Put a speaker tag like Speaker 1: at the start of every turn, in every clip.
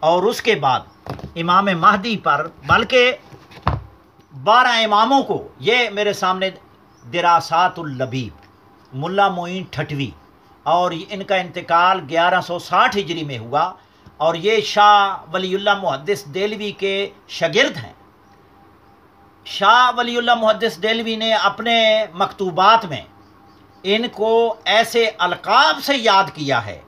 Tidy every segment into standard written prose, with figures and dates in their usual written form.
Speaker 1: اور اس کے بعد امام مہدی پر، بلکہ 12 اماموں کو، یہ میرے سامنے دراسات اللبیب ملا معین ٹھٹوی، اور ان کا انتقال 1160 ہجری میں ہوا، اور یہ شاہ ولی اللہ محدث دہلوی کے شاگرد ہیں۔ شاہ ولی اللہ محدث دہلوی نے اپنے مکتوبات میں ان کو ایسے القاب سے یاد کیا ہے،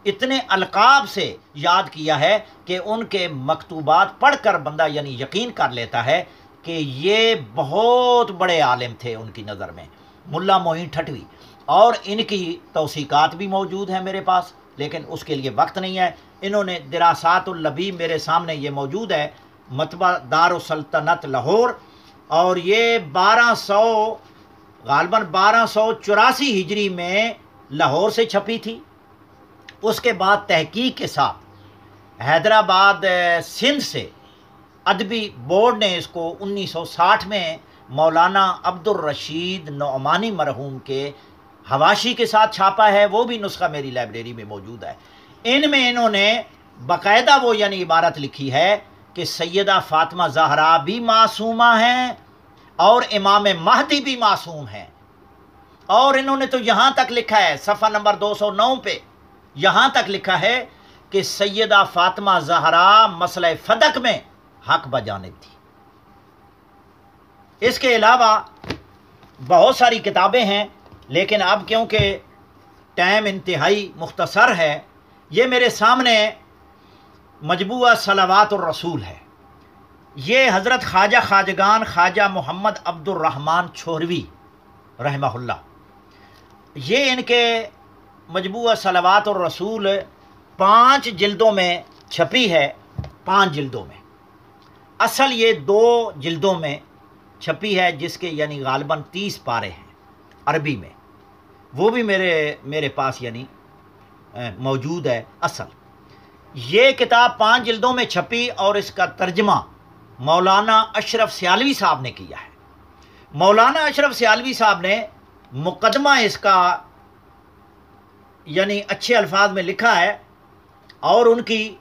Speaker 1: اتنے القاب سے یاد کیا ہے کہ ان کے مکتوبات پڑھ کر بندہ یعنی یقین کر لیتا ہے کہ یہ بہت بڑے عالم تھے ان کی نظر میں، ملا معین ٹھٹوی۔ اور ان کی توثیقات بھی موجود ہیں میرے پاس، لیکن اس کے لیے وقت نہیں ہے۔ انہوں نے دراسات اللبیب میرے سامنے یہ موجود ہے، مطبع دارالسلطنت لاہور، اور یہ 1284 ہجری میں لاہور سے چھپی تھی۔ اس کے بعد تحقیق کے ساتھ حیدرآباد سندھ سے ادبی بورڈ نے اس کو 1960 میں مولانا عبد الرشید نعمانی مرحوم کے حواشی کے ساتھ چھاپا ہے، وہ بھی نسخہ میری لائبریری میں موجود ہے۔ ان میں انہوں نے باقاعدہ وہ یعنی عبارت لکھی ہے کہ سیدہ فاطمہ زہرا بھی معصومہ ہیں اور امام مہدی بھی معصوم ہیں، اور انہوں نے تو یہاں تک لکھا ہے صفحہ نمبر 209 پہ، یہاں تک لکھا ہے کہ سیدہ فاطمہ زہرا مسئلہ فدق میں حق بجانب تھی۔ اس کے علاوہ بہت ساری کتابیں ہیں، لیکن اب کیونکہ ٹائم انتہائی مختصر ہے، یہ میرے سامنے مجموعہ صلوات الرسول ہے۔ یہ حضرت خواجہ خواجگان خواجہ محمد عبد الرحمن چھوروی رحمہ اللہ، یہ ان کے مجموعہ صلوات الرسول 5 جلدوں میں چھپی ہے، 5 جلدوں میں۔ اصل یہ 2 جلدوں میں چھپی ہے، جس کے یعنی غالباً 30 پارے ہیں عربی میں، وہ بھی میرے پاس یعنی موجود ہے اصل۔ یہ کتاب 5 جلدوں میں چھپی، اور اس کا ترجمہ مولانا اشرف سیالوی صاحب نے کیا ہے۔ مولانا اشرف سیالوی صاحب نے مقدمہ اس کا یعنی اچھے الفاظ میں لکھا ہے، اور ان کی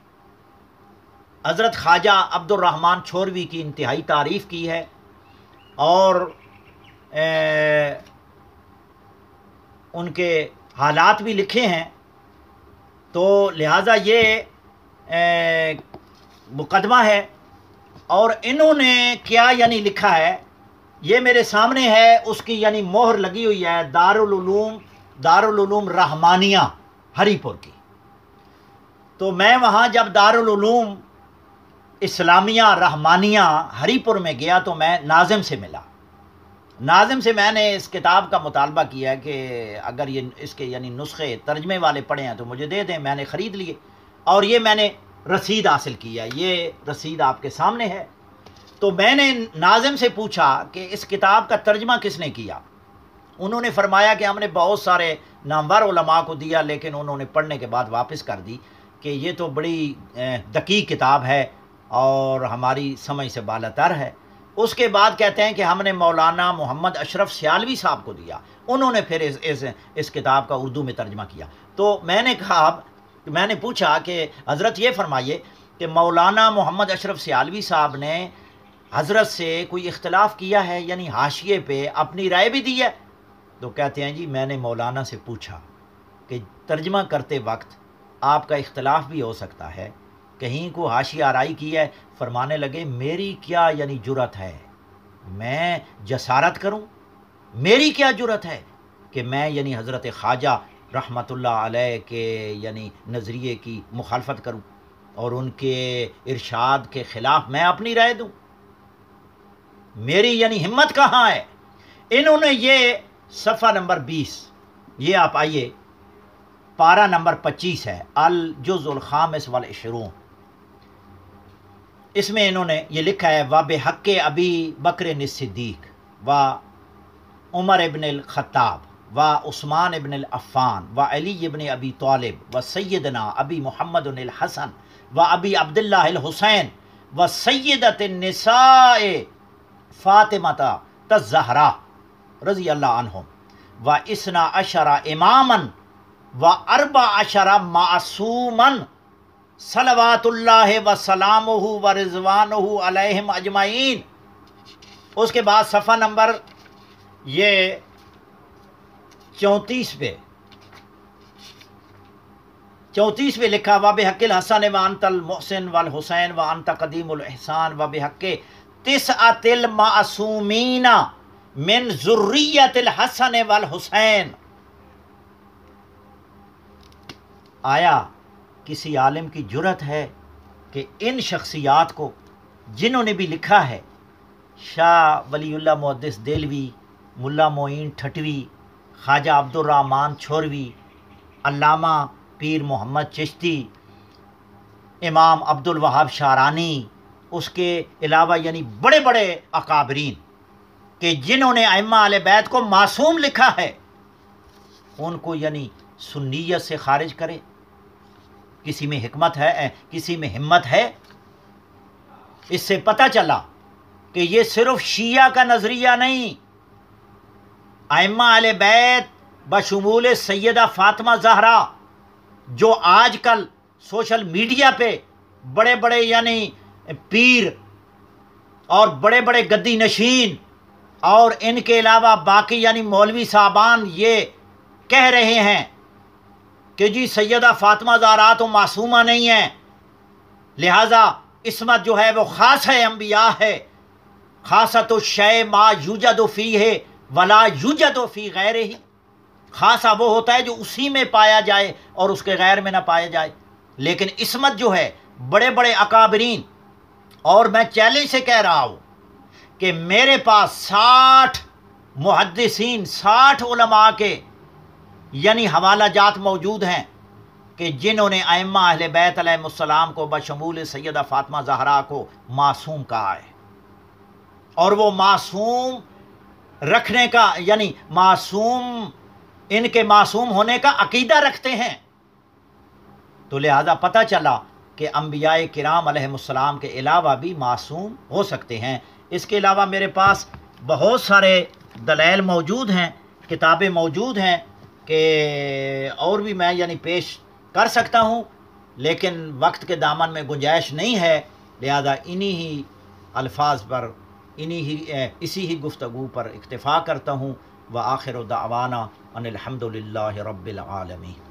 Speaker 1: حضرت خواجہ عبد الرحمن چھوروی کی انتہائی تعریف کی ہے، اور ان کے حالات بھی لکھے ہیں، تو لہٰذا یہ مقدمہ ہے۔ اور انہوں نے کیا یعنی لکھا ہے، یہ میرے سامنے ہے، اس کی یعنی مہر لگی ہوئی ہے دارالعلوم رحمانیہ ہری پور کی۔ تو میں وہاں جب دارالعلوم اسلامیہ رحمانیہ ہری پور میں گیا تو میں ناظم سے ملا۔ ناظم سے میں نے اس کتاب کا مطالبہ کیا کہ اگر یہ اس کے یعنی نسخے ترجمے والے پڑھے ہیں تو مجھے دے دیں۔ میں نے خرید لیے، اور یہ میں نے رسید حاصل کیا، یہ رسید آپ کے سامنے ہے۔ تو میں نے ناظم سے پوچھا کہ اس کتاب کا ترجمہ کس نے کیا؟ انہوں نے فرمایا کہ ہم نے بہت سارے نامور علماء کو دیا، لیکن انہوں نے پڑھنے کے بعد واپس کر دی کہ یہ تو بڑی دقیق کتاب ہے اور ہماری سمجھ سے بالاتر ہے۔ اس کے بعد کہتے ہیں کہ ہم نے مولانا محمد اشرف سیالوی صاحب کو دیا، انہوں نے پھر اس کتاب کا اردو میں ترجمہ کیا۔ تو میں نے پوچھا کہ حضرت یہ فرمائیے کہ مولانا محمد اشرف سیالوی صاحب نے حضرت سے کوئی اختلاف کیا ہے، یعنی حاشیے پہ اپنی رائے بھی دی ہے؟ تو کہتے ہیں جی میں نے مولانا سے پوچھا کہ ترجمہ کرتے وقت آپ کا اختلاف بھی ہو سکتا ہے، کہیں کو حاشیہ آرائی کی ہے؟ فرمانے لگے میری کیا یعنی جرت ہے، میں جسارت کروں؟ میری کیا جرت ہے کہ میں یعنی حضرت خواجہ رحمۃ اللہ علیہ کے یعنی نظریے کی مخالفت کروں اور ان کے ارشاد کے خلاف میں اپنی رائے دوں؟ میری یعنی ہمت کہاں ہے؟ انہوں نے یہ صفحہ نمبر 20، یہ آپ آئیے، پارہ نمبر 25 ہے، الجزء الخامس والعشرون، اس میں انہوں نے یہ لکھا ہے وَبِحَقِّ أَبِي بَكْرٍ الصِّدِّيقِ وعمر ابن الخطاب وعثمان ابن العفان وعلی ابن ابی طالب وسیدنا ابی محمد الحسن وابی عبداللہ الحسین وسیدۃ النساء فاطمۃ الزہراء رضی اللہ عنہم واثنا عشر اماما واربع عشر معصوما صلوات اللہ و سلامہ و رضوانہ علیہم اجمعین۔ اس کے بعد صفحہ نمبر یہ 34 پہ لکھا وَبِحَقِّ الْحَسَنِ وَأَنْتَ الْمُحْسِنُ وَالْحُسَيْنُ وَأَنْتَ قَدِيمُ الْإِحْسَانِ وَبِحَقِّ تِسْعَةِ الْمَعْصُومِينَ مِنْ ذُرِّيَّةِ الْحَسَنِ وَالْحُسَيْنِ۔ آیا کسی عالم کی جرأت ہے کہ ان شخصیات کو جنہوں نے بھی لکھا ہے، شاہ ولی اللہ محدث دہلوی، ملا معین ٹھٹوی، خواجہ عبد الرحمن چھوروی، علامہ پیر محمد چشتی، امام عبد الوہاب شارانی، اس کے علاوہ یعنی بڑے بڑے اکابرین کہ جنہوں نے ائمہ اہل بیت کو معصوم لکھا ہے، ان کو یعنی سنیت سے خارج کرے؟ کسی میں حکمت ہے، کسی میں ہمت ہے؟ اس سے پتہ چلا کہ یہ صرف شیعہ کا نظریہ نہیں، ائمہ اہل بیت بشمول سیدہ فاطمہ زہرا، جو آج کل سوشل میڈیا پہ بڑے بڑے یعنی پیر اور بڑے بڑے گدی نشین اور ان کے علاوہ باقی یعنی مولوی صاحبان یہ کہہ رہے ہیں کہ جی سیدہ فاطمہ زہرا تو معصومہ نہیں ہے، لہٰذا عصمت جو ہے وہ خاص ہے، انبیاء ہے، خاصۃ الشیء ما یوجد فیہ ولا یوجد فی غیرہ، خاصہ وہ ہوتا ہے جو اسی میں پایا جائے اور اس کے غیر میں نہ پایا جائے۔ لیکن عصمت جو ہے بڑے بڑے اکابرین، اور میں چیلنج سے کہہ رہا ہوں کہ میرے پاس 60 محدثین، 60 علماء کے یعنی حوالہ جات موجود ہیں کہ جنہوں نے ائمہ اہل بیت علیہ السلام کو بشمول سیدہ فاطمہ زہرا کو معصوم کہا ہے، اور وہ معصوم رکھنے کا یعنی معصوم ان کے معصوم ہونے کا عقیدہ رکھتے ہیں۔ تو لہذا پتہ چلا کہ انبیاء کرام علیہ السلام کے علاوہ بھی معصوم ہو سکتے ہیں۔ اس کے علاوہ میرے پاس بہت سارے دلائل موجود ہیں، کتابیں موجود ہیں کہ اور بھی میں یعنی پیش کر سکتا ہوں، لیکن وقت کے دامن میں گنجائش نہیں ہے، لہذا انہی ہی الفاظ پر اسی ہی گفتگو پر اکتفا کرتا ہوں۔ وآخر دعوانا ان الحمد للہ رب العالمین۔